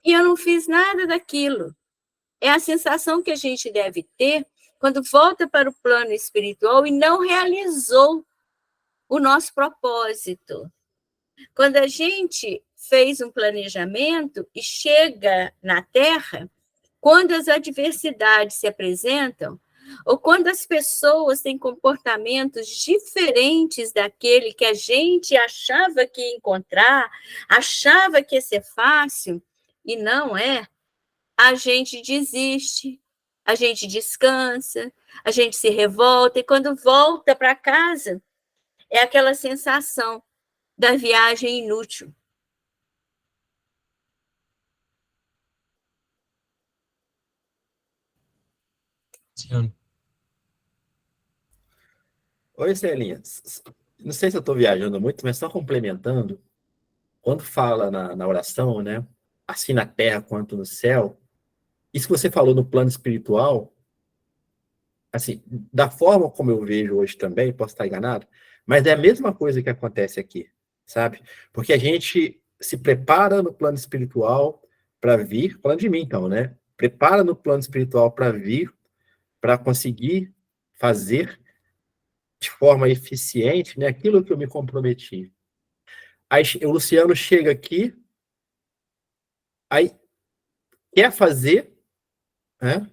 e eu não fiz nada daquilo. É a sensação que a gente deve ter quando volta para o plano espiritual e não realizou o nosso propósito. Quando a gente fez um planejamento e chega na Terra, quando as adversidades se apresentam, ou quando as pessoas têm comportamentos diferentes daquele que a gente achava que ia encontrar, achava que ia ser fácil, e não é, a gente desiste, a gente descansa, a gente se revolta, e quando volta para casa, é aquela sensação da viagem inútil. Sim. Oi, Celinha. Não sei se eu estou viajando muito, mas só complementando. Quando fala na oração, né? Assim na terra quanto no céu, isso que você falou no plano espiritual, assim, da forma como eu vejo hoje também, posso estar enganado, mas é a mesma coisa que acontece aqui, sabe? Porque a gente se prepara no plano espiritual para vir, falando de mim então, né? Prepara no plano espiritual para vir, para conseguir fazer de forma eficiente, né, aquilo que eu me comprometi. Aí o Luciano chega aqui, aí quer fazer, né,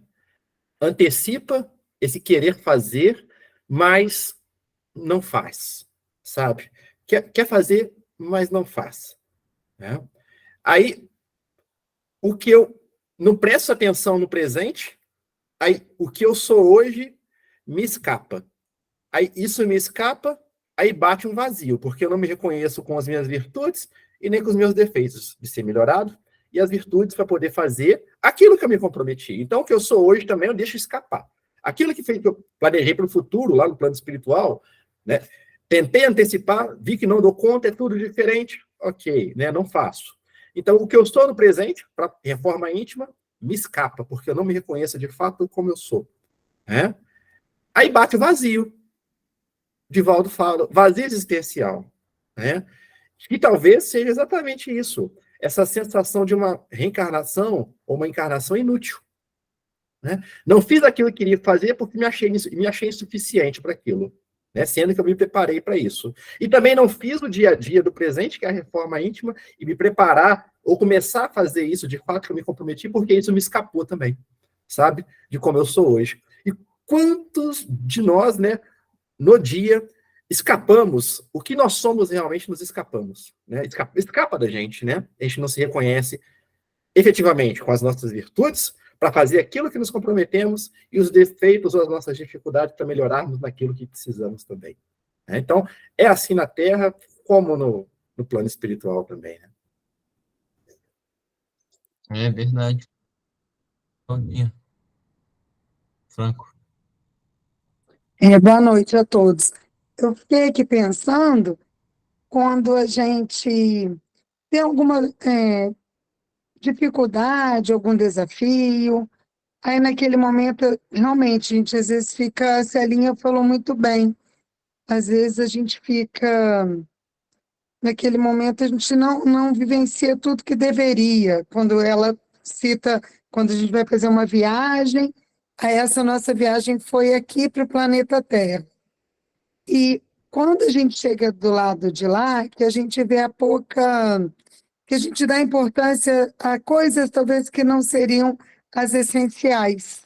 antecipa esse querer fazer, mas não faz, sabe? Quer fazer, mas não faz. Né? Aí, o que eu não presto atenção no presente, aí o que eu sou hoje me escapa. Aí isso me escapa, aí bate um vazio, porque eu não me reconheço com as minhas virtudes e nem com os meus defeitos de ser melhorado, e as virtudes para poder fazer aquilo que eu me comprometi. Então, o que eu sou hoje também eu deixo escapar. Aquilo que eu planejei para o futuro, lá no plano espiritual, né? Tentei antecipar, vi que não dou conta, é tudo diferente, ok, né? Não faço. Então, o que eu sou no presente, para reforma íntima, me escapa, porque eu não me reconheço de fato como eu sou. Né? Aí bate o vazio. Divaldo fala, vazio existencial, né? E talvez seja exatamente isso, essa sensação de uma reencarnação ou uma encarnação inútil, né? Não fiz aquilo que queria fazer porque me achei insuficiente para aquilo, né? Sendo que eu me preparei para isso. E também não fiz o dia a dia do presente, que é a reforma íntima, e me preparar ou começar a fazer isso de fato que eu me comprometi, porque isso me escapou também, sabe? De como eu sou hoje. E quantos de nós, né, no dia, escapamos, o que nós somos realmente nos escapamos, né? Escapa da gente, né? A gente não se reconhece efetivamente com as nossas virtudes para fazer aquilo que nos comprometemos e os defeitos ou as nossas dificuldades para melhorarmos naquilo que precisamos também. Né? Então, é assim na Terra como no plano espiritual também, né? É verdade. Franco. Boa noite a todos. Eu fiquei aqui pensando, quando a gente tem alguma dificuldade, algum desafio, aí naquele momento, realmente, a gente às vezes fica, a Celinha falou muito bem, às vezes a gente fica, naquele momento, a gente não vivencia tudo que deveria, quando ela cita, quando a gente vai fazer uma viagem, aí essa nossa viagem foi aqui para o planeta Terra. E quando a gente chega do lado de lá, que a gente vê que a gente dá importância a coisas talvez que não seriam as essenciais,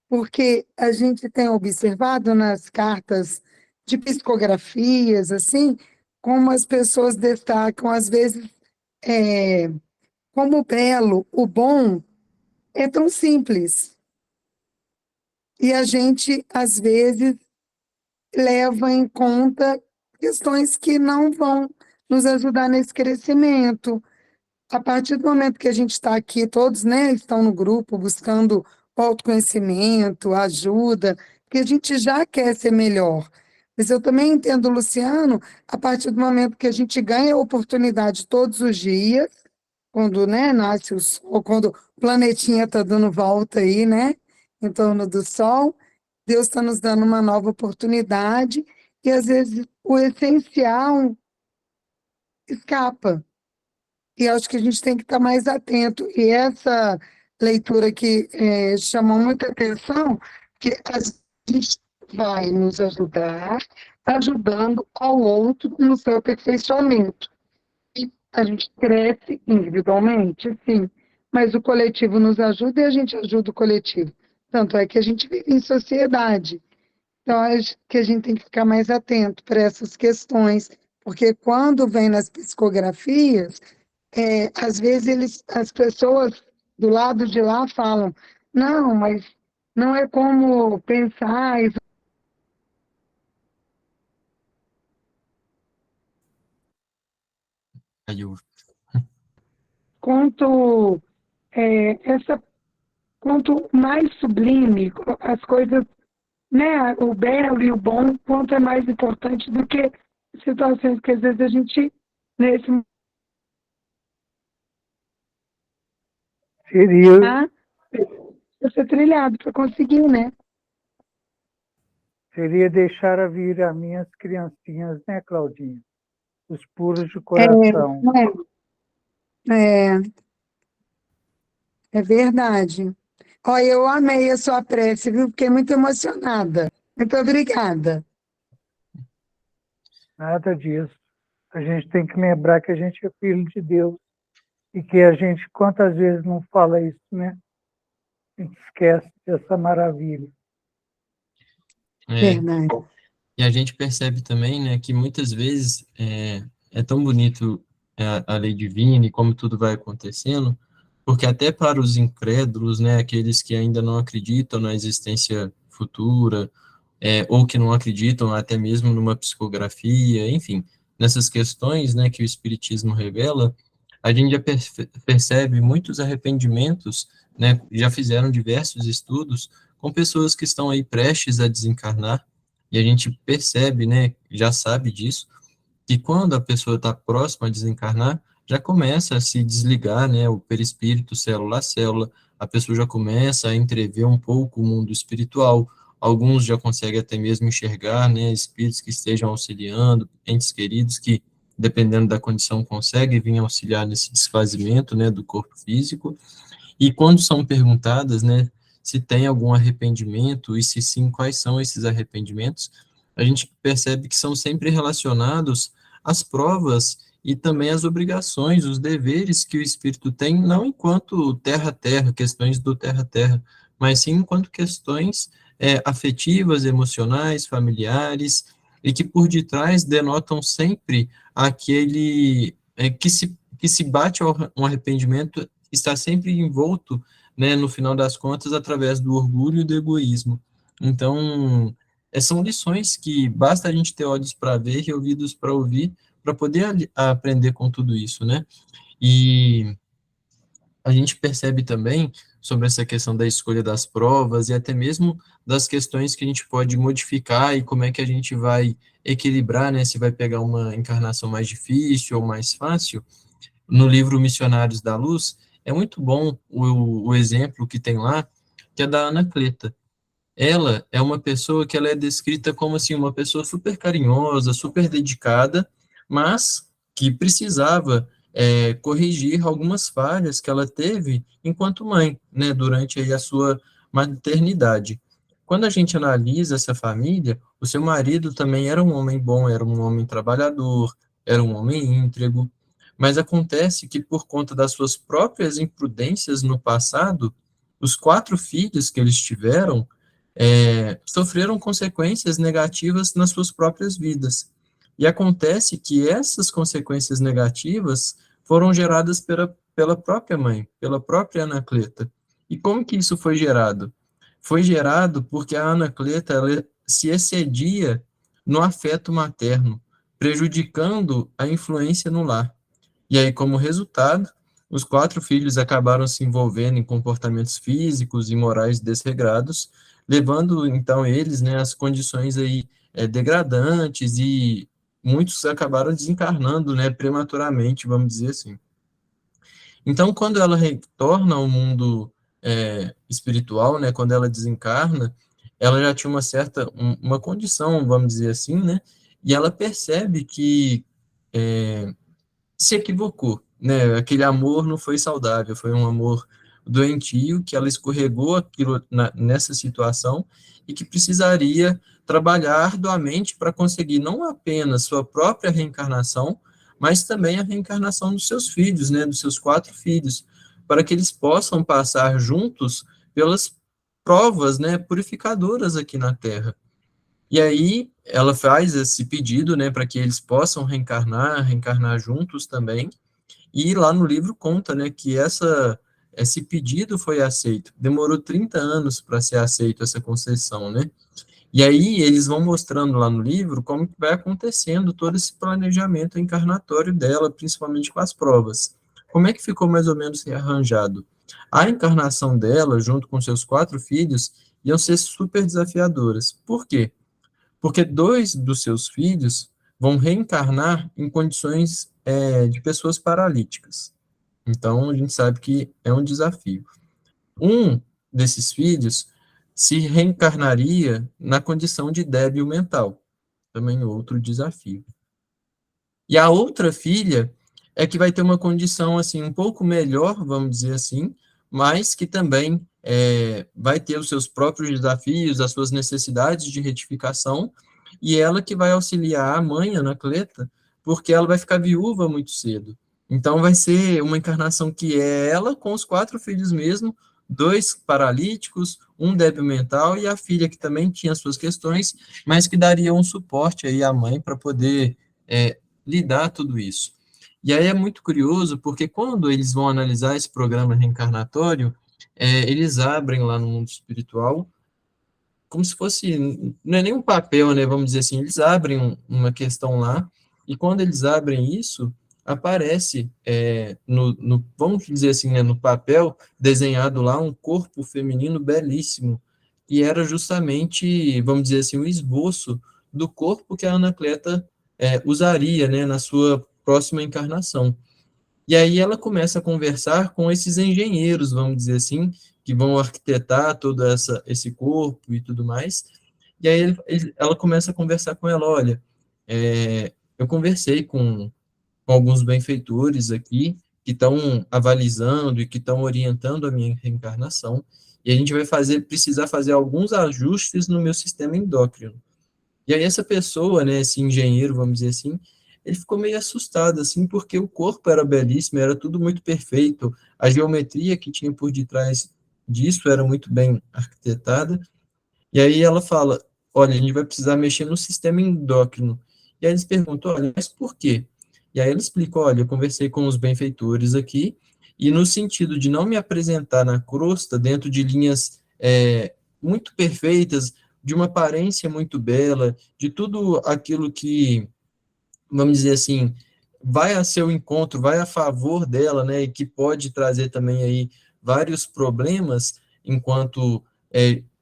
porque a gente tem observado nas cartas de psicografias, assim, como as pessoas destacam, às vezes, como o belo, o bom, é tão simples. E a gente, às vezes, leva em conta questões que não vão nos ajudar nesse crescimento. A partir do momento que a gente está aqui, todos, né, estão no grupo buscando autoconhecimento, ajuda, porque a gente já quer ser melhor. Mas eu também entendo, Luciano, a partir do momento que a gente ganha a oportunidade todos os dias, quando, né, nasce o sol, quando o planetinha está dando volta aí, né, em torno do Sol, Deus está nos dando uma nova oportunidade e, às vezes, o essencial escapa. E acho que a gente tem que estar mais atento. E essa leitura que chamou muita atenção, que a gente vai nos ajudar, ajudando ao outro no seu aperfeiçoamento. E a gente cresce individualmente, sim, mas o coletivo nos ajuda e a gente ajuda o coletivo. Tanto é que a gente vive em sociedade. Então, acho que a gente tem que ficar mais atento para essas questões, porque quando vem nas psicografias, às vezes as pessoas do lado de lá falam, não, mas não é como pensar, Aí eu, quanto, quanto mais sublime as coisas, né, o belo e o bom, quanto é mais importante do que situações que às vezes a gente, nesse seria ser trilhado para conseguir, né? Seria deixar a vir a minhas criancinhas, né, Claudinha? Os puros de É, coração. é, é verdade. Olha, eu amei a sua prece, viu? Fiquei muito emocionada. Muito obrigada. Nada disso. A gente tem que lembrar que a gente é filho de Deus e que a gente, quantas vezes não fala isso, né? A gente esquece dessa maravilha. é, Verdade. e a gente percebe também, né, que muitas vezes é tão bonito a lei divina e como tudo vai acontecendo, porque até para os incrédulos, né, aqueles que ainda não acreditam na existência futura, ou que não acreditam até mesmo numa psicografia, enfim, nessas questões, né, que o Espiritismo revela, a gente já percebe muitos arrependimentos, né, já fizeram diversos estudos com pessoas que estão aí prestes a desencarnar, e a gente percebe, né, já sabe disso, que quando a pessoa está próxima a desencarnar, já começa a se desligar, né, o perispírito, célula a célula, a pessoa já começa a entrever um pouco o mundo espiritual, alguns já conseguem até mesmo enxergar, né, espíritos que estejam auxiliando, entes queridos que, dependendo da condição, conseguem vir auxiliar nesse desfazimento, né, do corpo físico, e quando são perguntadas, né, se tem algum arrependimento e se sim, quais são esses arrependimentos, a gente percebe que são sempre relacionados às provas e também às obrigações, os deveres que o espírito tem, não enquanto terra-terra, questões do terra-terra, mas sim enquanto questões afetivas, emocionais, familiares, e que por detrás denotam sempre aquele que se bate um arrependimento está sempre envolto, né, no final das contas, através do orgulho e do egoísmo. Então, são lições que basta a gente ter olhos para ver e ouvidos para ouvir, para poder aprender com tudo isso, né? E a gente percebe também sobre essa questão da escolha das provas e até mesmo das questões que a gente pode modificar e como é que a gente vai equilibrar, né? Se vai pegar uma encarnação mais difícil ou mais fácil. No livro Missionários da Luz, é muito bom o exemplo que tem lá, que é da Anacleta. Ela é uma pessoa que ela é descrita como assim, uma pessoa super carinhosa, super dedicada, mas que precisava corrigir algumas falhas que ela teve enquanto mãe, né, durante aí a sua maternidade. Quando a gente analisa essa família, o seu marido também era um homem bom, era um homem trabalhador, era um homem íntegro, mas acontece que por conta das suas próprias imprudências no passado, os 4 filhos que eles tiveram sofreram consequências negativas nas suas próprias vidas. E acontece que essas consequências negativas foram geradas pela própria mãe, pela própria Anacleta. E como que isso foi gerado? Foi gerado porque a Anacleta ela se excedia no afeto materno, prejudicando a influência no lar. E aí, como resultado, os 4 filhos acabaram se envolvendo em comportamentos físicos e morais desregrados, levando então eles, né, às condições aí degradantes e muitos acabaram desencarnando, né, prematuramente, vamos dizer assim. Então, quando ela retorna ao mundo espiritual, né, quando ela desencarna, ela já tinha uma condição, vamos dizer assim, né, e ela percebe que se equivocou, né, aquele amor não foi saudável, foi um amor doentio, que ela escorregou nessa situação e que precisaria trabalhar arduamente para conseguir não apenas sua própria reencarnação, mas também a reencarnação dos seus filhos, né, dos seus 4 filhos, para que eles possam passar juntos pelas provas, né, purificadoras aqui na Terra. E aí ela faz esse pedido, né, para que eles possam reencarnar juntos também. E lá no livro conta, né, que esse pedido foi aceito. Demorou 30 anos para ser aceito essa concessão, né? E aí eles vão mostrando lá no livro como que vai acontecendo todo esse planejamento encarnatório dela, principalmente com as provas. Como é que ficou mais ou menos arranjado? A encarnação dela, junto com seus 4 filhos, iam ser super desafiadoras. Por quê? Porque 2 dos seus filhos vão reencarnar em condições de pessoas paralíticas. Então, a gente sabe que é um desafio. Um desses filhos se reencarnaria na condição de débil mental, também outro desafio. E a outra filha é que vai ter uma condição assim um pouco melhor, vamos dizer assim, mas que também vai ter os seus próprios desafios, as suas necessidades de retificação, e ela que vai auxiliar a mãe, Anacleta, porque ela vai ficar viúva muito cedo. Então vai ser uma encarnação que é ela com os 4 filhos mesmo, 2 paralíticos, um débil mental e a filha que também tinha suas questões, mas que daria um suporte aí à mãe para poder lidar tudo isso. E aí é muito curioso, porque quando eles vão analisar esse programa reencarnatório, eles abrem lá no mundo espiritual, como se fosse, não é nem um papel, né, vamos dizer assim, eles abrem uma questão lá, e quando eles abrem isso, aparece, vamos dizer assim, né, no papel, desenhado lá, um corpo feminino belíssimo, e era justamente, vamos dizer assim, um esboço do corpo que a Anacleta usaria, né, na sua próxima encarnação. E aí ela começa a conversar com esses engenheiros, vamos dizer assim, que vão arquitetar todo esse corpo e tudo mais. E aí ela começa a conversar com ela, olha, eu conversei com alguns benfeitores aqui que estão avalizando e que estão orientando a minha reencarnação, e a gente vai precisar fazer alguns ajustes no meu sistema endócrino. E aí essa pessoa, né, esse engenheiro, vamos dizer assim, ele ficou meio assustado, assim, porque o corpo era belíssimo, era tudo muito perfeito, a geometria que tinha por detrás disso era muito bem arquitetada, e aí ela fala, olha, a gente vai precisar mexer no sistema endócrino. E aí eles perguntam, olha, mas por quê? E aí ela explica, olha, eu conversei com os benfeitores aqui, e no sentido de não me apresentar na crosta, dentro de linhas muito perfeitas, de uma aparência muito bela, de tudo aquilo que, vamos dizer assim, vai a seu encontro, vai a favor dela, né, e que pode trazer também aí vários problemas, enquanto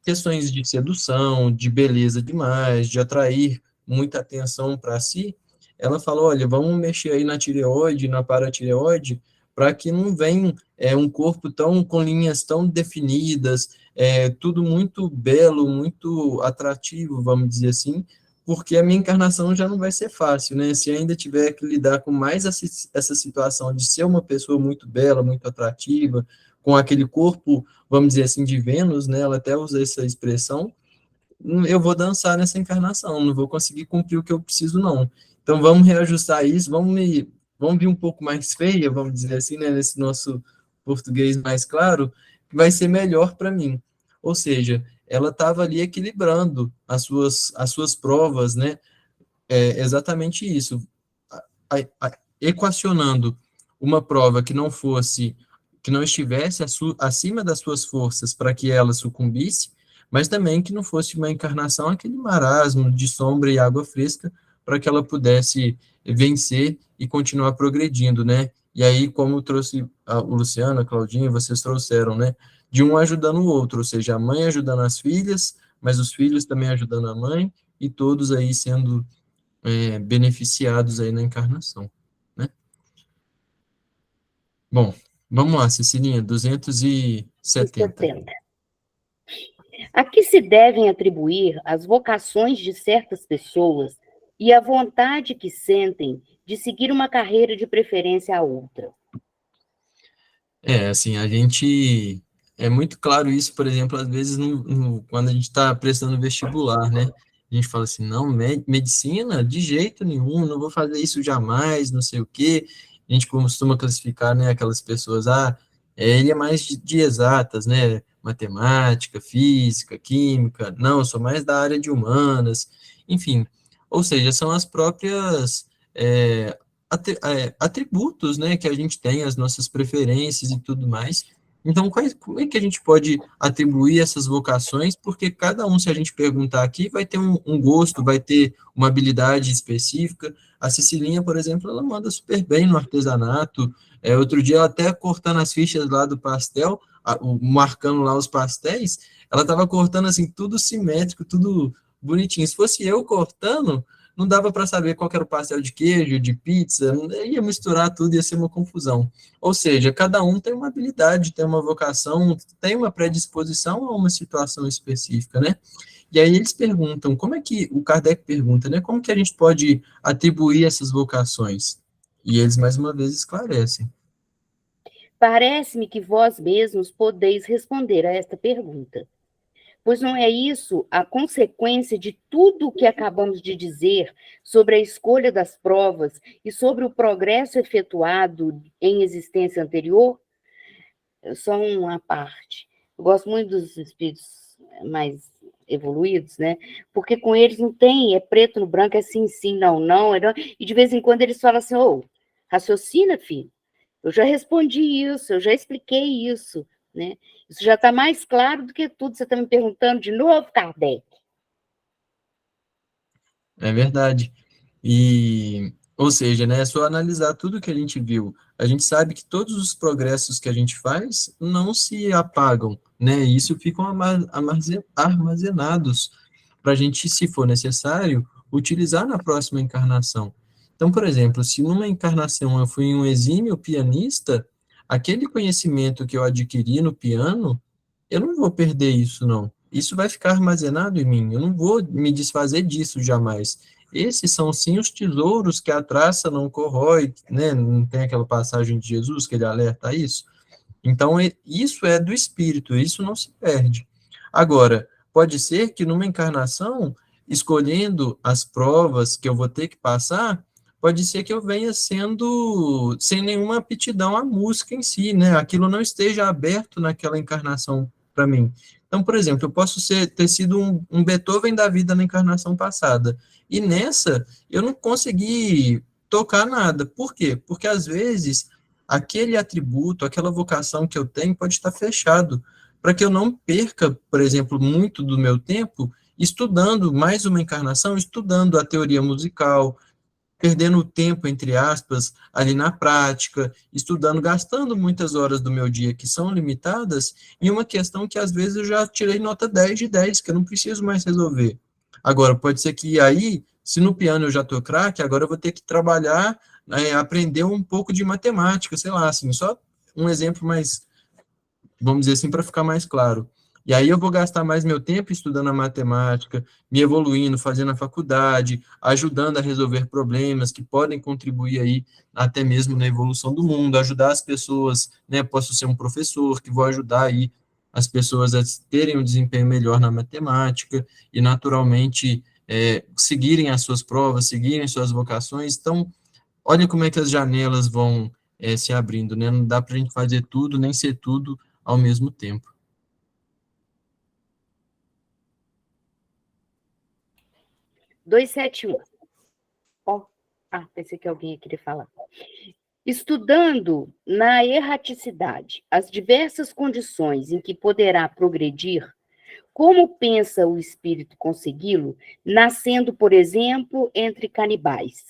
questões de sedução, de beleza demais, de atrair muita atenção para si, ela falou, olha, vamos mexer aí na tireoide, na paratireoide, para que não venha um corpo com linhas tão definidas, tudo muito belo, muito atrativo, vamos dizer assim, porque a minha encarnação já não vai ser fácil, né? Se ainda tiver que lidar com mais essa situação de ser uma pessoa muito bela, muito atrativa, com aquele corpo, vamos dizer assim, de Vênus, né? Ela até usa essa expressão, eu vou dançar nessa encarnação, não vou conseguir cumprir o que eu preciso, não. Então, vamos reajustar isso, vamos vir um pouco mais feia, vamos dizer assim, né, nesse nosso português mais claro, que vai ser melhor para mim. Ou seja, ela estava ali equilibrando as suas provas, né, exatamente isso, equacionando uma prova que não estivesse acima das suas forças para que ela sucumbisse, mas também que não fosse uma encarnação, aquele marasmo de sombra e água fresca, para que ela pudesse vencer e continuar progredindo, né? E aí, como trouxe o Luciano, a Claudinha, vocês trouxeram, né? De um ajudando o outro, ou seja, a mãe ajudando as filhas, mas os filhos também ajudando a mãe, e todos aí sendo beneficiados aí na encarnação, né? Bom, vamos lá, Cecilinha, 270. A que se devem atribuir as vocações de certas pessoas e a vontade que sentem de seguir uma carreira de preferência a outra? Assim, a gente... É muito claro isso, por exemplo, às vezes, quando a gente está prestando vestibular, né? A gente fala assim, não, medicina, de jeito nenhum, não vou fazer isso jamais, não sei o quê. A gente costuma classificar, né, aquelas pessoas, ele é mais de exatas, né? Matemática, física, química. Não, eu sou mais da área de humanas. Enfim, ou seja, são as próprias... é, atributos, né, que a gente tem, as nossas preferências e tudo mais. Então, como é que a gente pode atribuir essas vocações? Porque cada um, se a gente perguntar aqui, vai ter um gosto, vai ter uma habilidade específica. A Cecilinha, por exemplo, ela manda super bem no artesanato. Outro dia, ela até cortando as fichas lá do pastel, marcando lá os pastéis, ela estava cortando assim, tudo simétrico, tudo bonitinho. Se fosse eu cortando, não dava para saber qual que era o pastel de queijo, de pizza, ia misturar tudo, ia ser uma confusão. Ou seja, cada um tem uma habilidade, tem uma vocação, tem uma predisposição a uma situação específica, né? E aí eles perguntam, como é que, o Kardec pergunta, né? Como que a gente pode atribuir essas vocações? E eles, mais uma vez, esclarecem. Parece-me que vós mesmos podeis responder a esta pergunta. Pois não é isso a consequência de tudo o que acabamos de dizer sobre a escolha das provas e sobre o progresso efetuado em existência anterior? Só uma parte. Eu gosto muito dos espíritos mais evoluídos, né? Porque com eles não tem, é preto no branco, é sim, sim, não, não, não. E de vez em quando eles falam assim, raciocina, filho. Eu já respondi isso, eu já expliquei isso, né? Isso já está mais claro do que tudo. Você está me perguntando de novo, Kardec? É verdade. Ou seja, né, é só analisar tudo que a gente viu. A gente sabe que todos os progressos que a gente faz não se apagam, né? E isso ficam armazenados para a gente, se for necessário, utilizar na próxima encarnação. Então, por exemplo, se numa encarnação eu fui um exímio pianista, aquele conhecimento que eu adquiri no piano, eu não vou perder isso, não. Isso vai ficar armazenado em mim. Eu não vou me desfazer disso jamais. Esses são, sim, os tesouros que a traça não corrói, né? Não tem aquela passagem de Jesus que ele alerta a isso? Então, isso é do espírito, isso não se perde. Agora, pode ser que numa encarnação, escolhendo as provas que eu vou ter que passar, pode ser que eu venha sendo sem nenhuma aptidão à música em si, né? Aquilo não esteja aberto naquela encarnação para mim. Então, por exemplo, eu posso ter sido um Beethoven da vida na encarnação passada, e nessa eu não consegui tocar nada. Por quê? Porque às vezes aquele atributo, aquela vocação que eu tenho pode estar fechado, para que eu não perca, por exemplo, muito do meu tempo estudando mais uma encarnação, estudando a teoria musical, perdendo o tempo, entre aspas, ali na prática, estudando, gastando muitas horas do meu dia que são limitadas, em uma questão que às vezes eu já tirei nota 10 de 10, que eu não preciso mais resolver. Agora, pode ser que aí, se no piano eu já estou craque, agora eu vou ter que trabalhar, aprender um pouco de matemática, sei lá, assim, só um exemplo mais, vamos dizer assim, para ficar mais claro. E aí eu vou gastar mais meu tempo estudando a matemática, me evoluindo, fazendo a faculdade, ajudando a resolver problemas que podem contribuir aí até mesmo na evolução do mundo, ajudar as pessoas, né? Posso ser um professor que vou ajudar aí as pessoas a terem um desempenho melhor na matemática e naturalmente seguirem as suas provas, seguirem suas vocações. Então, olha como é que as janelas vão se abrindo, né? Não dá para a gente fazer tudo, nem ser tudo ao mesmo tempo. 271. Pensei que alguém ia querer falar. Estudando na erraticidade as diversas condições em que poderá progredir, como pensa o espírito consegui-lo, nascendo, por exemplo, entre canibais?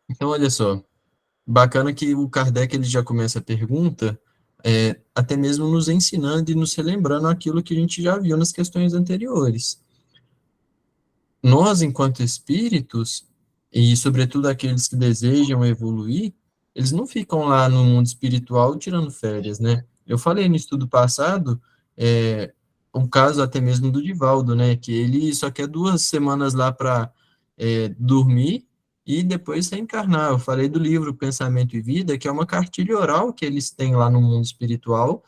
Então, olha só, bacana que o Kardec ele já começa a pergunta, até mesmo nos ensinando e nos relembrando aquilo que a gente já viu nas questões anteriores. Nós, enquanto espíritos, e sobretudo aqueles que desejam evoluir, eles não ficam lá no mundo espiritual tirando férias, né? Eu falei no estudo passado, o caso até mesmo do Divaldo, né? Que ele só quer 2 semanas lá para dormir e depois reencarnar. Eu falei do livro Pensamento e Vida, que é uma cartilha oral que eles têm lá no mundo espiritual,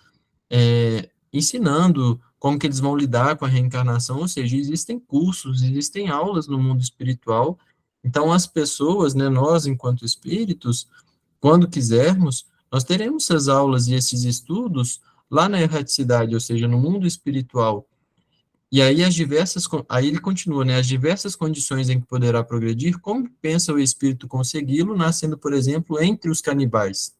ensinando como que eles vão lidar com a reencarnação, ou seja, existem cursos, existem aulas no mundo espiritual. Então, as pessoas, né, nós, enquanto espíritos, quando quisermos, nós teremos essas aulas e esses estudos lá na erraticidade, ou seja, no mundo espiritual. E aí aí ele continua, né, as diversas condições em que poderá progredir, como pensa o espírito consegui-lo, nascendo, por exemplo, entre os canibais.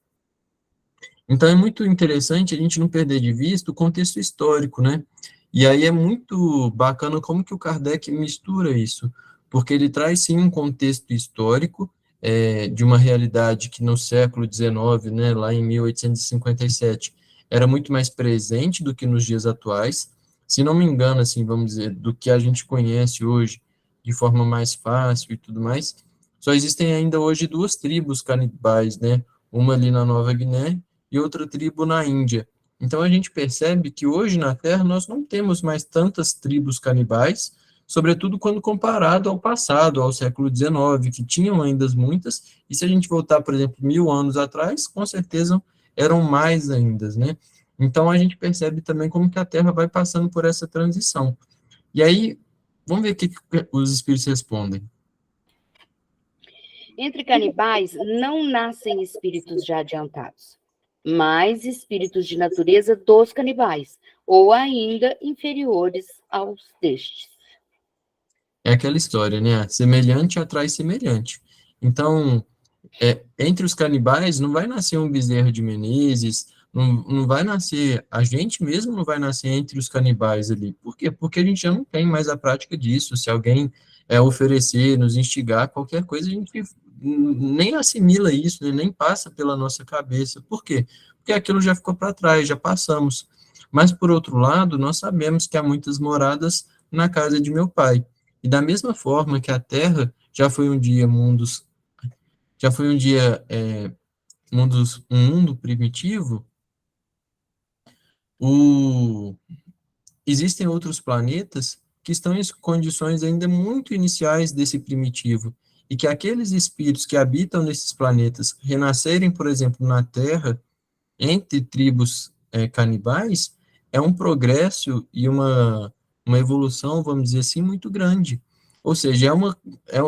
Então é muito interessante a gente não perder de vista o contexto histórico, né? E aí é muito bacana como que o Kardec mistura isso, porque ele traz sim um contexto histórico de uma realidade que no século XIX, né, lá em 1857, era muito mais presente do que nos dias atuais. Se não me engano, assim, vamos dizer, do que a gente conhece hoje de forma mais fácil e tudo mais, só existem ainda hoje duas tribos canibais, né? Uma ali na Nova Guiné e outra tribo na Índia. Então a gente percebe que hoje na Terra nós não temos mais tantas tribos canibais, sobretudo quando comparado ao passado, ao século XIX, que tinham ainda muitas, e se a gente voltar, por exemplo, 1000 anos atrás, com certeza eram mais ainda, né? Então a gente percebe também como que a Terra vai passando por essa transição. E aí, vamos ver o que os espíritos respondem. Entre canibais não nascem espíritos já adiantados, mas espíritos de natureza dos canibais, ou ainda inferiores aos destes. É aquela história, né? Semelhante atrai semelhante. Então, entre os canibais não vai nascer um Bezerra de Menezes, não vai nascer, a gente mesmo não vai nascer entre os canibais ali. Por quê? Porque a gente já não tem mais a prática disso. Se alguém oferecer, nos instigar, qualquer coisa, a gente nem assimila isso, né? Nem passa pela nossa cabeça. Por quê? Porque aquilo já ficou para trás, já passamos. Mas, por outro lado, nós sabemos que há muitas moradas na casa de meu pai. E da mesma forma que a Terra já foi um dia um mundo primitivo, existem outros planetas que estão em condições ainda muito iniciais desse primitivo, e que aqueles espíritos que habitam nesses planetas renascerem, por exemplo, na Terra, entre tribos canibais, é um progresso e uma evolução, vamos dizer assim, muito grande. Ou seja,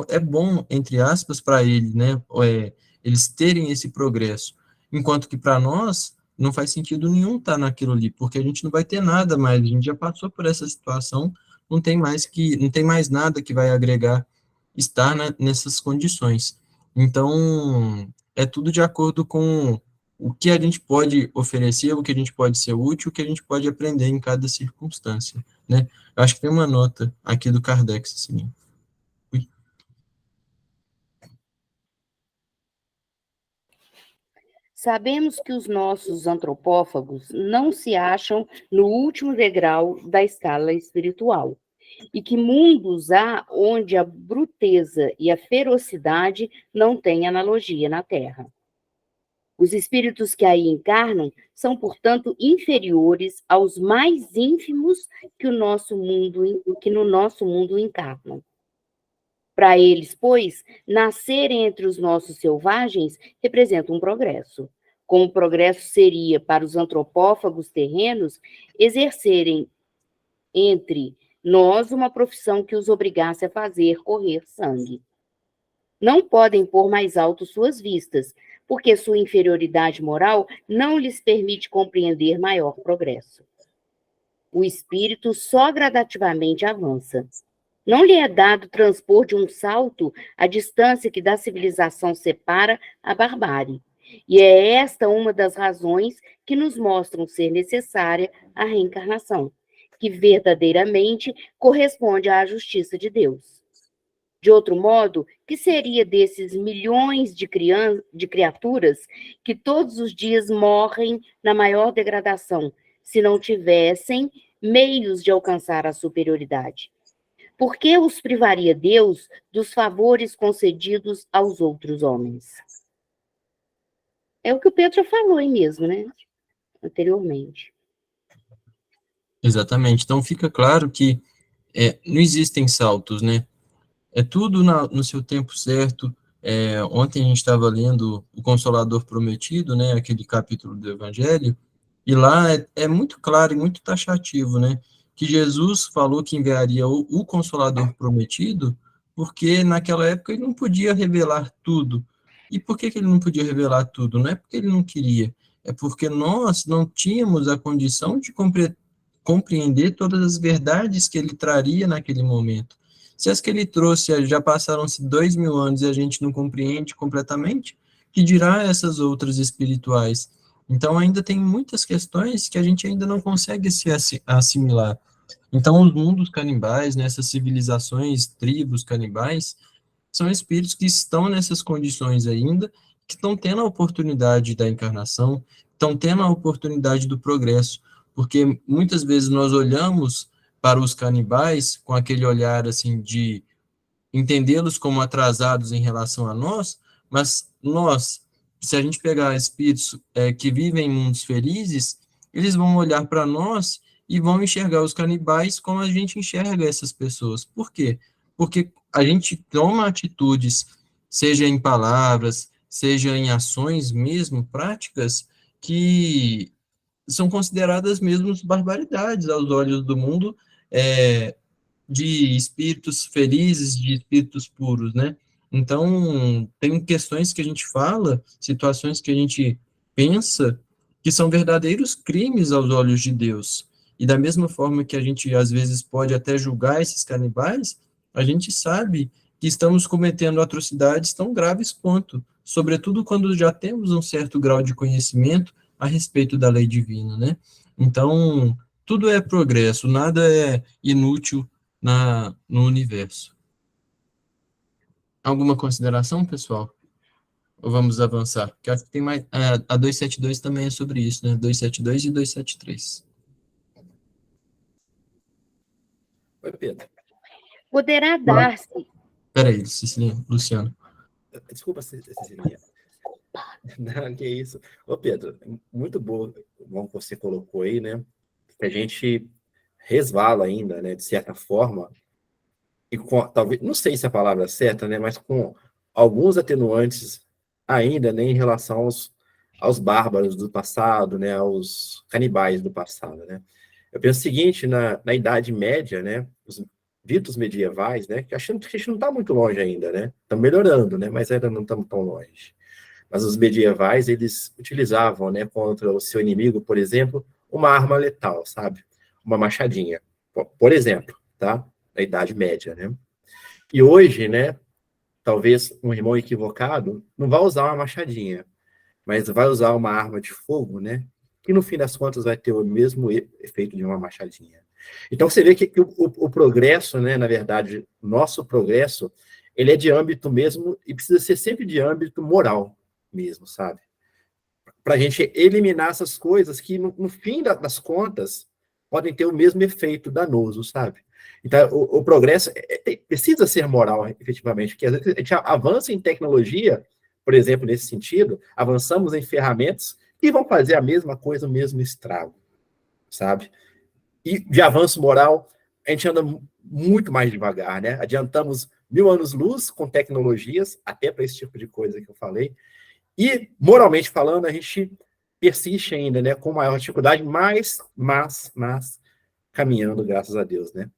é bom, entre aspas, para ele, né, eles terem esse progresso, enquanto que para nós não faz sentido nenhum estar naquilo ali, porque a gente não vai ter nada mais, a gente já passou por essa situação, não tem mais nada que vai agregar estar nessas condições. Então, é tudo de acordo com o que a gente pode oferecer, o que a gente pode ser útil, o que a gente pode aprender em cada circunstância, né? Eu acho que tem uma nota aqui do Kardec, assim. Ui. Sabemos que os nossos antropófagos não se acham no último degrau da escala espiritual, e que mundos há onde a bruteza e a ferocidade não têm analogia na Terra. Os espíritos que aí encarnam são, portanto, inferiores aos mais ínfimos que no nosso mundo encarnam. Para eles, pois, nascerem entre os nossos selvagens representa um progresso. Como o progresso seria para os antropófagos terrenos exercerem entre nós uma profissão que os obrigasse a fazer correr sangue. Não podem pôr mais alto suas vistas, porque sua inferioridade moral não lhes permite compreender maior progresso. O espírito só gradativamente avança. Não lhe é dado transpor de um salto a distância que da civilização separa a barbárie. E é esta uma das razões que nos mostram ser necessária a reencarnação, que verdadeiramente corresponde à justiça de Deus. De outro modo, que seria desses milhões de criaturas que todos os dias morrem na maior degradação, se não tivessem meios de alcançar a superioridade? Por que os privaria Deus dos favores concedidos aos outros homens? É o que o Pedro falou aí mesmo, né? Anteriormente. Exatamente. Então fica claro que não existem saltos, né? É tudo no seu tempo certo, Ontem a gente estava lendo o Consolador Prometido, né, aquele capítulo do Evangelho, e lá é muito claro e muito taxativo, né, que Jesus falou que enviaria o Consolador Prometido, porque naquela época ele não podia revelar tudo. E por que ele não podia revelar tudo? Não é porque ele não queria, é porque nós não tínhamos a condição de compreender todas as verdades que ele traria naquele momento. Se as que ele trouxe já passaram-se 2000 anos e a gente não compreende completamente, que dirá essas outras espirituais? Então, ainda tem muitas questões que a gente ainda não consegue se assimilar. Então, os mundos canibais, nessas civilizações, tribos canibais, são espíritos que estão nessas condições ainda, que estão tendo a oportunidade da encarnação, estão tendo a oportunidade do progresso, porque muitas vezes nós olhamos para os canibais com aquele olhar assim de entendê-los como atrasados em relação a nós, mas nós, se a gente pegar espíritos que vivem em mundos felizes, eles vão olhar para nós e vão enxergar os canibais como a gente enxerga essas pessoas. Por quê? Porque a gente toma atitudes, seja em palavras, seja em ações mesmo, práticas, que são consideradas mesmo barbaridades aos olhos do mundo, de espíritos felizes, de espíritos puros, né? Então, tem questões que a gente fala, situações que a gente pensa, que são verdadeiros crimes aos olhos de Deus. E da mesma forma que a gente, às vezes, pode até julgar esses canibais, a gente sabe que estamos cometendo atrocidades tão graves quanto, sobretudo quando já temos um certo grau de conhecimento a respeito da lei divina, né? Então, tudo é progresso, nada é inútil no universo. Alguma consideração, pessoal? Ou vamos avançar? Porque acho que tem mais. A 272 também é sobre isso, né? 272 e 273. Oi, Pedro. Poderá dar-se. Peraí, Luciano. Desculpa, Cecilia. Não, que isso. Ô, Pedro, muito bom que você colocou aí, né? Que a gente resvala ainda, né? De certa forma, e com, talvez, não sei se é a palavra certa, né? Mas com alguns atenuantes ainda, né? Em relação aos bárbaros do passado, né? Aos canibais do passado, né? Eu penso o seguinte, na Idade Média, né? Os ditos medievais, né? Que achando que a gente não está muito longe ainda, né? Estamos melhorando, né? Mas ainda não estamos tão longe. Mas os medievais, eles utilizavam, né, contra o seu inimigo, por exemplo, uma arma letal, sabe? Uma machadinha, por exemplo, tá? Na Idade Média, né? E hoje, né, talvez um irmão equivocado não vai usar uma machadinha, mas vai usar uma arma de fogo, né? Que no fim das contas vai ter o mesmo efeito de uma machadinha. Então você vê que o progresso, né, na verdade, nosso progresso, ele é de âmbito mesmo e precisa ser sempre de âmbito moral mesmo, sabe? Para a gente eliminar essas coisas que, no fim das contas, podem ter o mesmo efeito danoso, sabe? Então, o progresso precisa ser moral, efetivamente, porque às vezes a gente avança em tecnologia, por exemplo, nesse sentido, avançamos em ferramentas que vão fazer a mesma coisa, o mesmo estrago, sabe? E de avanço moral, a gente anda muito mais devagar, né? Adiantamos 1000 anos-luz com tecnologias, até para esse tipo de coisa que eu falei, e, moralmente falando, a gente persiste ainda, né, com maior dificuldade, mas caminhando, graças a Deus, né?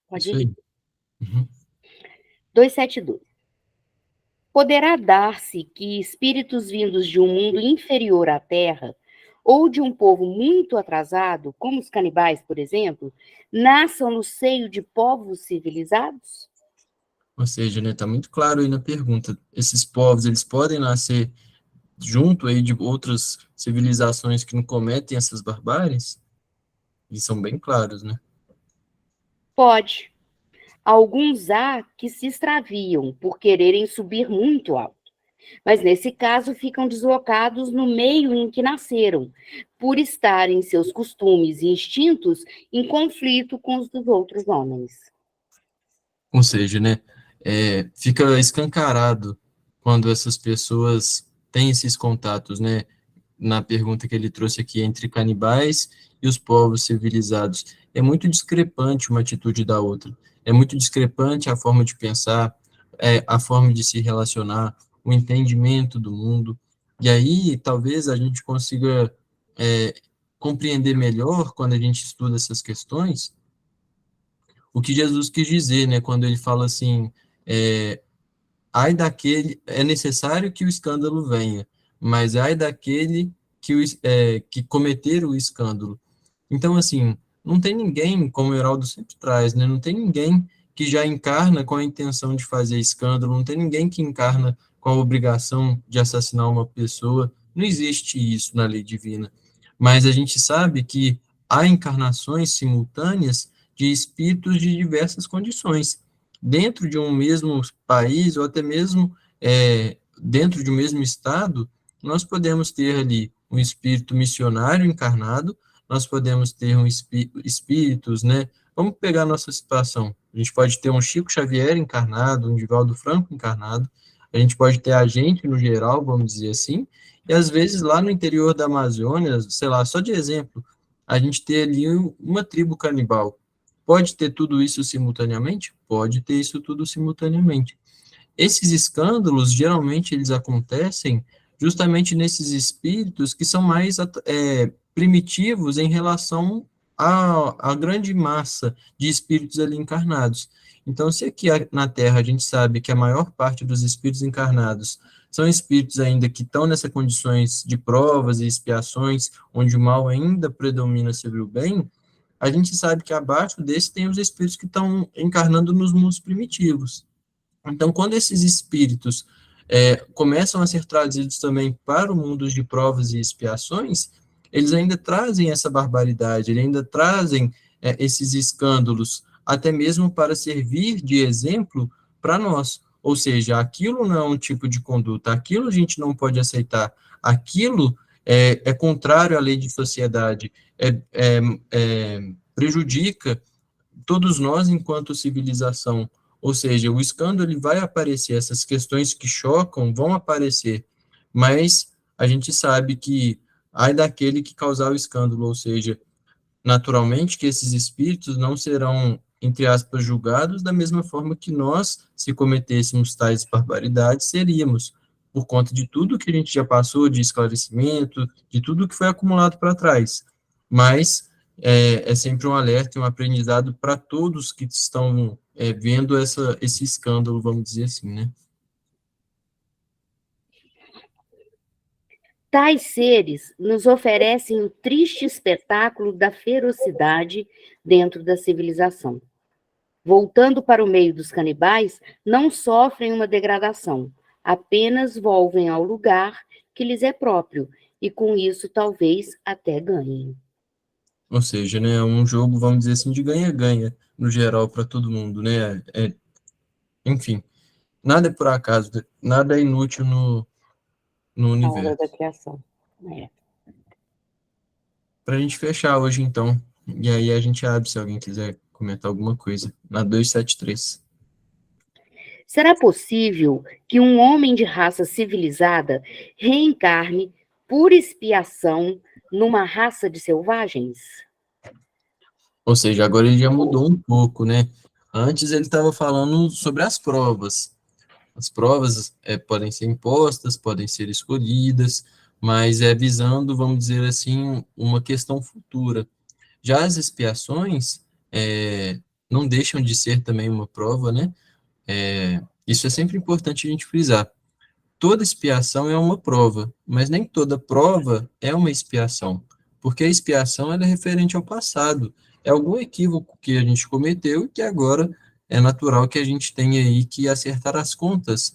Pode ir. Uhum. 272. Poderá dar-se que espíritos vindos de um mundo inferior à Terra, ou de um povo muito atrasado, como os canibais, por exemplo, nasçam no seio de povos civilizados? Ou seja, né, tá muito claro aí na pergunta. Esses povos, eles podem nascer junto aí de outras civilizações que não cometem essas barbáries? E são bem claros, né? Pode. Alguns há que se extraviam por quererem subir muito alto, mas nesse caso ficam deslocados no meio em que nasceram, por estarem seus costumes e instintos em conflito com os dos outros homens. Ou seja, né, fica escancarado quando essas pessoas têm esses contatos, né, na pergunta que ele trouxe aqui, entre canibais e os povos civilizados. É muito discrepante uma atitude da outra. É muito discrepante a forma de pensar, a forma de se relacionar, o entendimento do mundo. E aí, talvez a gente consiga compreender melhor, quando a gente estuda essas questões, o que Jesus quis dizer, né, quando ele fala assim, ai daquele, é necessário que o escândalo venha, mas ai daquele que cometer o escândalo. Então, assim, não tem ninguém, como o Heraldo sempre traz, né, não tem ninguém que já encarna com a intenção de fazer escândalo, não tem ninguém que encarna com a obrigação de assassinar uma pessoa, não existe isso na lei divina. Mas a gente sabe que há encarnações simultâneas de espíritos de diversas condições, dentro de um mesmo país, ou até mesmo dentro de um mesmo estado, nós podemos ter ali um espírito missionário encarnado, nós podemos ter espíritos, né? Vamos pegar a nossa situação. A gente pode ter um Chico Xavier encarnado, um Divaldo Franco encarnado, a gente pode ter a gente no geral, vamos dizer assim, e às vezes lá no interior da Amazônia, sei lá, só de exemplo, a gente ter ali uma tribo canibal. Pode ter tudo isso simultaneamente? Pode ter isso tudo simultaneamente. Esses escândalos, geralmente, eles acontecem justamente nesses espíritos que são mais primitivos em relação à grande massa de espíritos ali encarnados. Então, se aqui na Terra a gente sabe que a maior parte dos espíritos encarnados são espíritos ainda que estão nessas condições de provas e expiações, onde o mal ainda predomina sobre o bem, a gente sabe que abaixo desse tem os espíritos que estão encarnando nos mundos primitivos. Então, quando esses espíritos começam a ser trazidos também para o mundo de provas e expiações, eles ainda trazem essa barbaridade, eles ainda trazem esses escândalos, até mesmo para servir de exemplo para nós. Ou seja, aquilo não é um tipo de conduta, aquilo a gente não pode aceitar, aquilo é contrário à lei de sociedade, prejudica todos nós enquanto civilização. Ou seja, o escândalo ele vai aparecer, essas questões que chocam vão aparecer, mas a gente sabe que ai daquele que causar o escândalo, ou seja, naturalmente que esses espíritos não serão, entre aspas, julgados da mesma forma que nós, se cometêssemos tais barbaridades, seríamos, por conta de tudo que a gente já passou, de esclarecimento, de tudo que foi acumulado para trás. Mas é sempre um alerta e um aprendizado para todos que estão vendo esse escândalo, vamos dizer assim, né? Tais seres nos oferecem um triste espetáculo da ferocidade dentro da civilização. Voltando para o meio dos canibais, não sofrem uma degradação, apenas volvem ao lugar que lhes é próprio, e com isso talvez até ganhem. Ou seja, né, um jogo, vamos dizer assim, de ganha-ganha, no geral, para todo mundo, né? Enfim, nada é por acaso, nada é inútil no A obra universo. da criação. Para a gente fechar hoje, então, e aí a gente abre se alguém quiser comentar alguma coisa, na 273. Será possível que um homem de raça civilizada reencarne por expiação numa raça de selvagens? Ou seja, agora ele já mudou um pouco, né? Antes ele estava falando sobre as provas. As provas podem ser impostas, podem ser escolhidas, mas é visando, vamos dizer assim, uma questão futura. Já as expiações não deixam de ser também uma prova, né? Isso é sempre importante a gente frisar. Toda expiação é uma prova, mas nem toda prova é uma expiação, porque a expiação ela é referente ao passado, é algum equívoco que a gente cometeu e que agora é natural que a gente tenha aí que acertar as contas,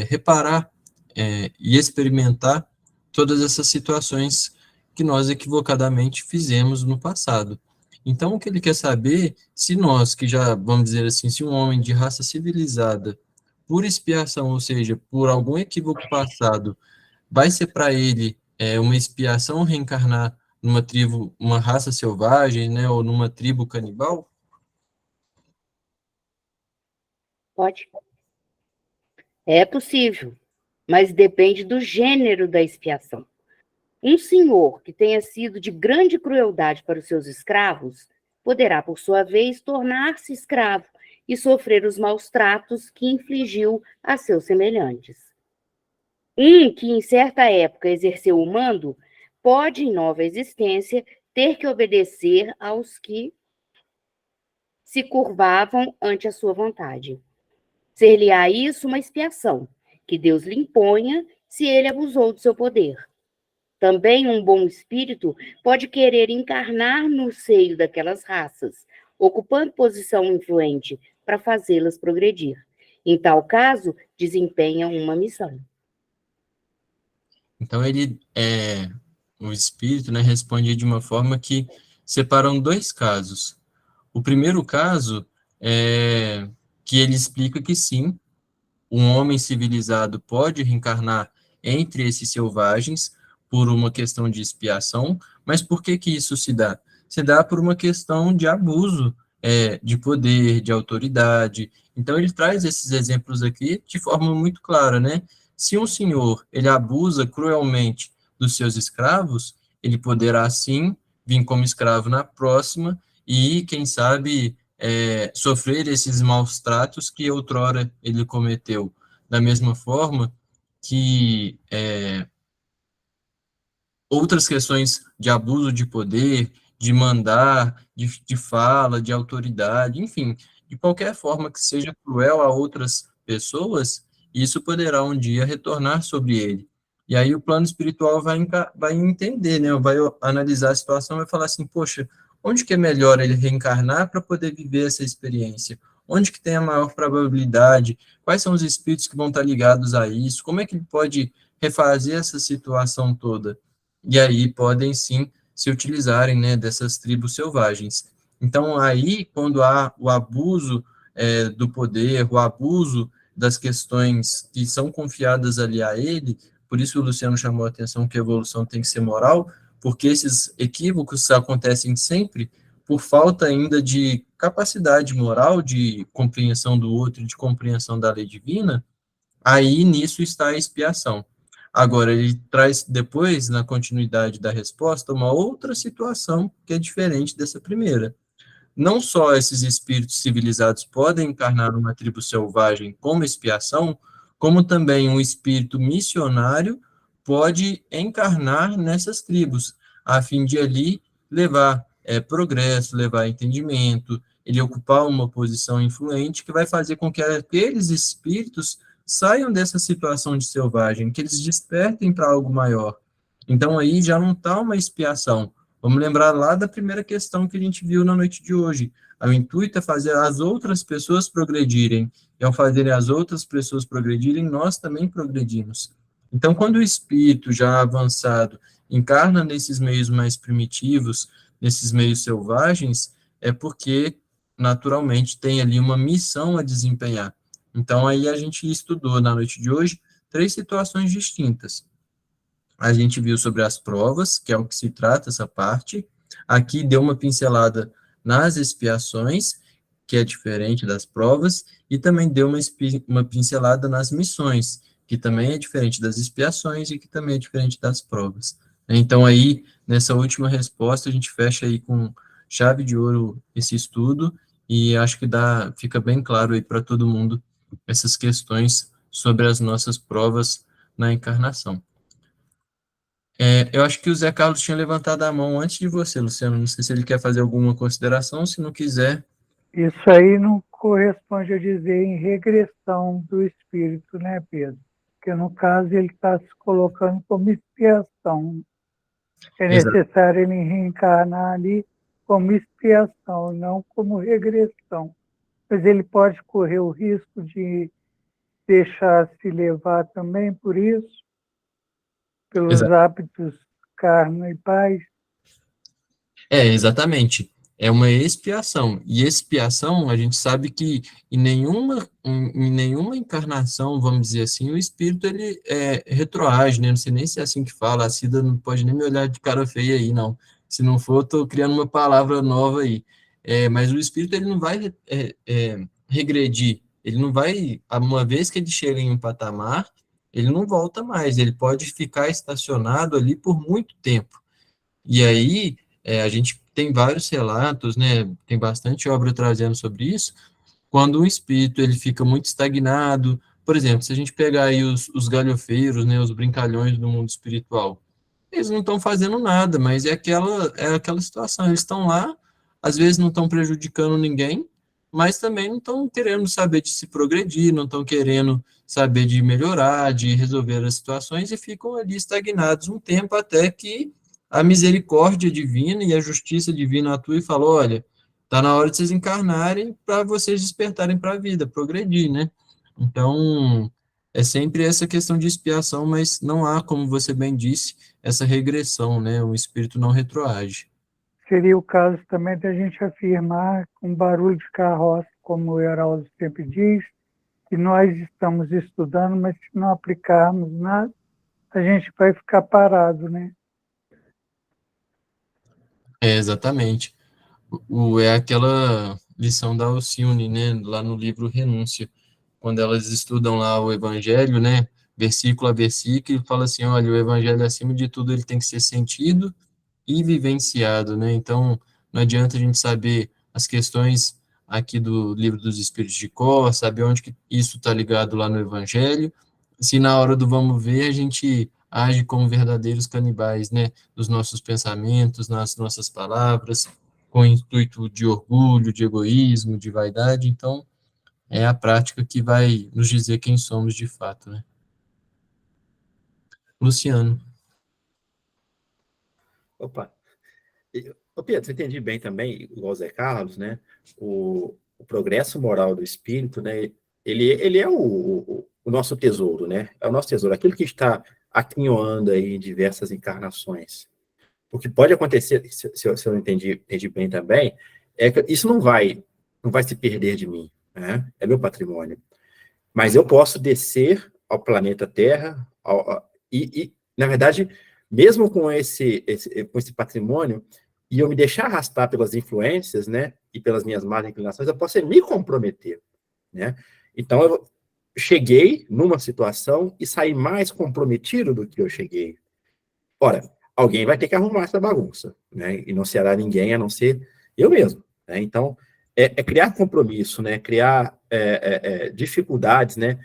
reparar e experimentar todas essas situações que nós equivocadamente fizemos no passado. Então, o que ele quer saber, se nós, que já, vamos dizer assim, se um homem de raça civilizada por expiação, ou seja, por algum equívoco passado, vai ser para ele uma expiação reencarnar numa tribo, uma raça selvagem, né, ou numa tribo canibal? Pode? É possível, mas depende do gênero da expiação. Um senhor que tenha sido de grande crueldade para os seus escravos poderá, por sua vez, tornar-se escravo e sofrer os maus tratos que infligiu a seus semelhantes. Um que, em certa época, exerceu o mando, pode, em nova existência, ter que obedecer aos que se curvavam ante a sua vontade. Ser-lhe-á isso uma expiação, que Deus lhe imponha se ele abusou do seu poder. Também um bom espírito pode querer encarnar no seio daquelas raças, ocupando posição influente para fazê-las progredir. Em tal caso, desempenha uma missão. Então, o espírito, né, responde de uma forma que separam dois casos. O primeiro caso é que ele explica que sim, um homem civilizado pode reencarnar entre esses selvagens por uma questão de expiação, mas por que que isso se dá? Se dá por uma questão de abuso de poder, de autoridade. Então, ele traz esses exemplos aqui de forma muito clara, né? Se um senhor, ele abusa cruelmente dos seus escravos, ele poderá, sim, vir como escravo na próxima e, quem sabe, sofrer esses maus tratos que outrora ele cometeu. Da mesma forma que outras questões de abuso de poder, de mandar, de fala, de autoridade, enfim, de qualquer forma que seja cruel a outras pessoas, isso poderá um dia retornar sobre ele. E aí o plano espiritual vai entender, né? Vai analisar a situação e vai falar assim, poxa, onde que é melhor ele reencarnar para poder viver essa experiência? Onde que tem a maior probabilidade? Quais são os espíritos que vão estar ligados a isso? Como é que ele pode refazer essa situação toda? E aí podem, sim, se utilizarem, né, dessas tribos selvagens. Então, aí, quando há o abuso do poder, o abuso das questões que são confiadas ali a ele, por isso o Luciano chamou a atenção que a evolução tem que ser moral, porque esses equívocos acontecem sempre por falta ainda de capacidade moral, de compreensão do outro, de compreensão da lei divina, aí nisso está a expiação. Agora, ele traz depois, na continuidade da resposta, uma outra situação que é diferente dessa primeira. Não só esses espíritos civilizados podem encarnar numa tribo selvagem como expiação, como também um espírito missionário pode encarnar nessas tribos, a fim de ali levar progresso, levar entendimento, ele ocupar uma posição influente que vai fazer com que aqueles espíritos saiam dessa situação de selvagem, que eles despertem para algo maior. Então, aí já não está uma expiação. Vamos lembrar lá da primeira questão que a gente viu na noite de hoje. O intuito é fazer as outras pessoas progredirem. E ao fazerem as outras pessoas progredirem, nós também progredimos. Então, quando o espírito já avançado encarna nesses meios mais primitivos, nesses meios selvagens, é porque, naturalmente, tem ali uma missão a desempenhar. Então, aí a gente estudou na noite de hoje 3 situações distintas. A gente viu sobre as provas, que é o que se trata essa parte. Aqui deu uma pincelada nas expiações, que é diferente das provas, e também deu uma pincelada nas missões, que também é diferente das expiações e que também é diferente das provas. Então, aí, nessa última resposta, a gente fecha aí com chave de ouro esse estudo, e acho que fica bem claro aí para todo mundo essas questões sobre as nossas provas na encarnação. Eu acho que o Zé Carlos tinha levantado a mão antes de você, Luciano. Não sei se ele quer fazer alguma consideração, se não quiser. Isso aí não corresponde a dizer em regressão do espírito, né, Pedro? Porque, no caso, ele está se colocando como expiação. É necessário ele reencarnar ali como expiação, não como regressão. Mas ele pode correr o risco de deixar-se levar também por isso, pelos hábitos carne e paz. Exatamente. É uma expiação. E expiação, a gente sabe que em nenhuma encarnação, vamos dizer assim, o espírito ele retroage, né? Não sei nem se é assim que fala, a Cida não pode nem me olhar de cara feia aí, não. Se não for, eu estou criando uma palavra nova aí. Mas o espírito ele não vai regredir. Ele não vai, uma vez que ele chega em um patamar, ele não volta mais, ele pode ficar estacionado ali por muito tempo. E aí, a gente tem vários relatos, né, tem bastante obra trazendo sobre isso, quando o espírito ele fica muito estagnado, por exemplo, se a gente pegar aí os galhofeiros, né, os brincalhões do mundo espiritual, eles não estão fazendo nada, mas é aquela situação, eles estão lá, às vezes não estão prejudicando ninguém, mas também não estão querendo saber de se progredir, não estão querendo saber de melhorar, de resolver as situações e ficam ali estagnados um tempo até que a misericórdia divina e a justiça divina atuam e falam, olha, está na hora de vocês encarnarem para vocês despertarem para a vida, progredir, né? Então, é sempre essa questão de expiação, mas não há, como você bem disse, essa regressão, né? O espírito não retroage. Seria o caso também da gente afirmar com barulho de carroça, como o Heraldo sempre diz, que nós estamos estudando, mas se não aplicarmos nada, a gente vai ficar parado, né? Exatamente. É aquela lição da Alcione, né? Lá no livro Renúncia, quando elas estudam lá o Evangelho, né? Versículo a versículo, e fala assim, olha, o Evangelho, acima de tudo, ele tem que ser sentido e vivenciado, né? Então, não adianta a gente saber as questões aqui do Livro dos Espíritos de Cor, saber onde que isso está ligado lá no Evangelho, se na hora do vamos ver a gente age como verdadeiros canibais, né? Dos nossos pensamentos, nas nossas palavras, com intuito de orgulho, de egoísmo, de vaidade, então é a prática que vai nos dizer quem somos de fato, né? Luciano. Opa. Ô Pedro, eu entendi bem também, igual o Zé Carlos, né? O progresso moral do espírito, né? Ele é o nosso tesouro, né? É o nosso tesouro, aquilo que está aquinhoando aí em diversas encarnações. O que pode acontecer, se eu entendi bem também, é que isso não vai se perder de mim, né? É meu patrimônio. Mas eu posso descer ao planeta Terra na verdade, mesmo com esse patrimônio, e eu me deixar arrastar pelas influências, né, e pelas minhas más inclinações, eu posso me comprometer, né? Então, eu cheguei numa situação e saí mais comprometido do que eu cheguei. Ora, alguém vai ter que arrumar essa bagunça, né? E não será ninguém a não ser eu mesmo, né? Então, criar compromisso, né? Criar dificuldades, né?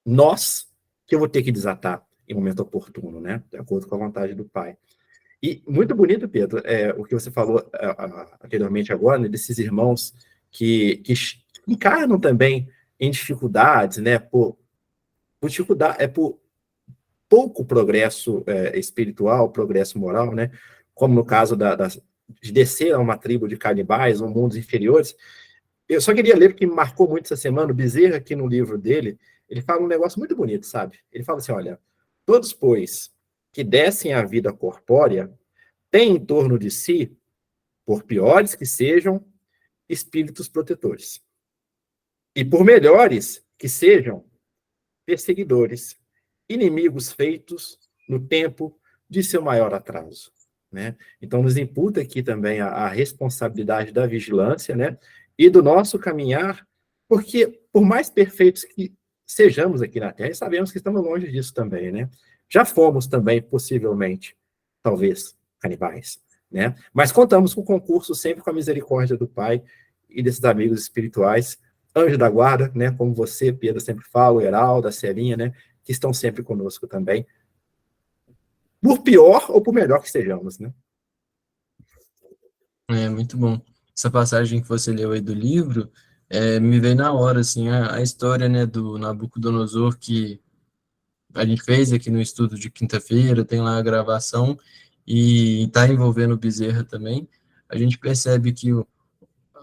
Nós que eu vou ter que desatar em momento oportuno, né? De acordo com a vontade do Pai. E muito bonito, Pedro, o que você falou anteriormente agora, né, desses irmãos que encarnam também em dificuldades, né? Por dificuldade, por pouco progresso espiritual, progresso moral, né? Como no caso de descer a uma tribo de canibais ou mundos inferiores. Eu só queria ler, porque me marcou muito essa semana, o Bezerra, aqui no livro dele, ele fala um negócio muito bonito, sabe? Ele fala assim, olha, todos, pois, que descem a vida corpórea, têm em torno de si, por piores que sejam, espíritos protetores. E por melhores que sejam, perseguidores, inimigos feitos no tempo de seu maior atraso, né? Então, nos imputa aqui também a responsabilidade da vigilância, né? E do nosso caminhar, porque por mais perfeitos que sejamos aqui na Terra, sabemos que estamos longe disso também, né? Já fomos também, possivelmente, talvez, canibais, né? Mas contamos com o concurso sempre com a misericórdia do Pai e desses amigos espirituais, anjo da guarda, né? Como você, Pedro, sempre fala, o Heraldo, a Celinha, né? Que estão sempre conosco também, por pior ou por melhor que sejamos, né? É muito bom. Essa passagem que você leu aí do livro, me veio na hora, assim, a história, né, do Nabucodonosor que a gente fez aqui no estudo de quinta-feira, tem lá a gravação, e está envolvendo o Bezerra também. A gente percebe que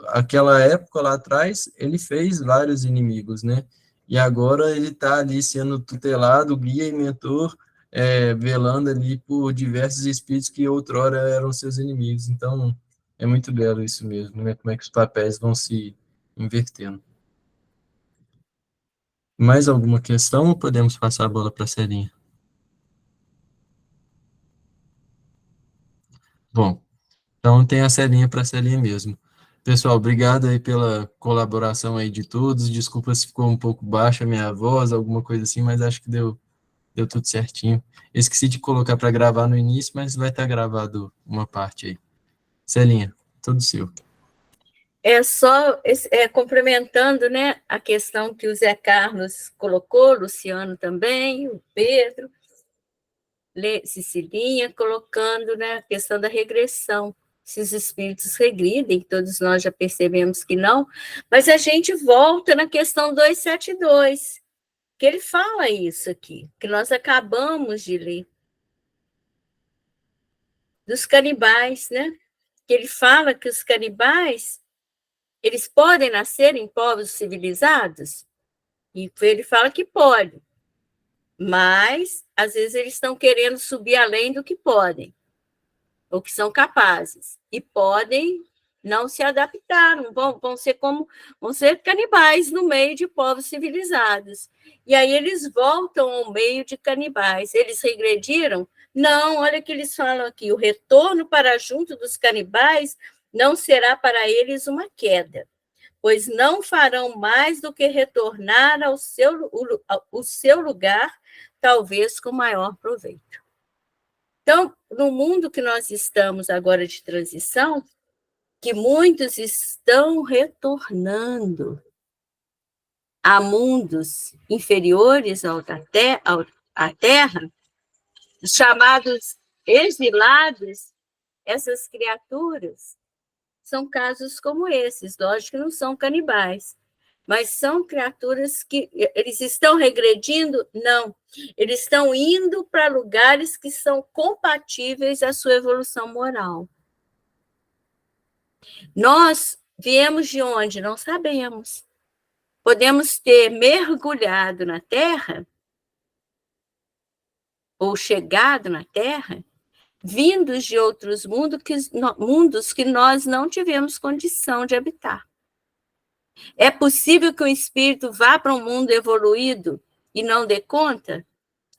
aquela época lá atrás, ele fez vários inimigos, né? E agora ele está ali sendo tutelado, guia e mentor, velando ali por diversos espíritos que outrora eram seus inimigos. Então, é muito belo isso mesmo, né? Como é que os papéis vão se invertendo. Mais alguma questão ou podemos passar a bola para a Celinha? Bom, então tem a Celinha para a Celinha mesmo. Pessoal, obrigado aí pela colaboração aí de todos. Desculpa se ficou um pouco baixa a minha voz, alguma coisa assim, mas acho que deu tudo certinho. Esqueci de colocar para gravar no início, mas vai estar gravado uma parte aí. Celinha, tudo seu. É só complementando, né, a questão que o Zé Carlos colocou, Luciano também, o Pedro, Cecilinha colocando, né, a questão da regressão. Se os espíritos regridem, todos nós já percebemos que não, mas a gente volta na questão 272, que ele fala isso aqui, que nós acabamos de ler, dos canibais, né? Que ele fala que os canibais, eles podem nascer em povos civilizados? E ele fala que pode, mas às vezes eles estão querendo subir além do que podem, ou que são capazes, e podem não se adaptar, não vão ser canibais no meio de povos civilizados. E aí eles voltam ao meio de canibais. Eles regrediram? Não, olha o que eles falam aqui, o retorno para junto dos canibais não será para eles uma queda, pois não farão mais do que retornar ao seu lugar, talvez com maior proveito. Então, no mundo que nós estamos agora de transição, que muitos estão retornando a mundos inferiores à Terra, chamados exilados, essas criaturas são casos como esses. Lógico que não são canibais, mas são criaturas que eles estão regredindo? Não. Eles estão indo para lugares que são compatíveis à sua evolução moral. Nós viemos de onde? Não sabemos. Podemos ter mergulhado na Terra, ou chegado na Terra, vindos de outros mundos que nós não tivemos condição de habitar. É possível que o espírito vá para um mundo evoluído e não dê conta?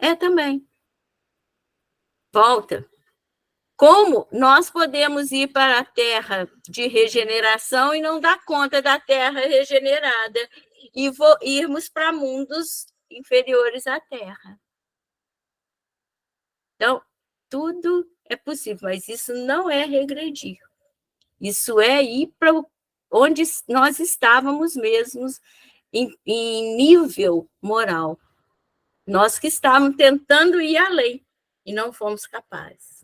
É também. Volta. Como nós podemos ir para a terra de regeneração e não dar conta da terra regenerada e irmos para mundos inferiores à Terra? Então, tudo é possível, mas isso não é regredir. Isso é ir para onde nós estávamos mesmos em nível moral. Nós que estávamos tentando ir além e não fomos capazes.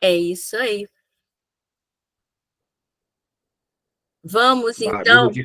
É isso aí. Vamos, Barulho então, de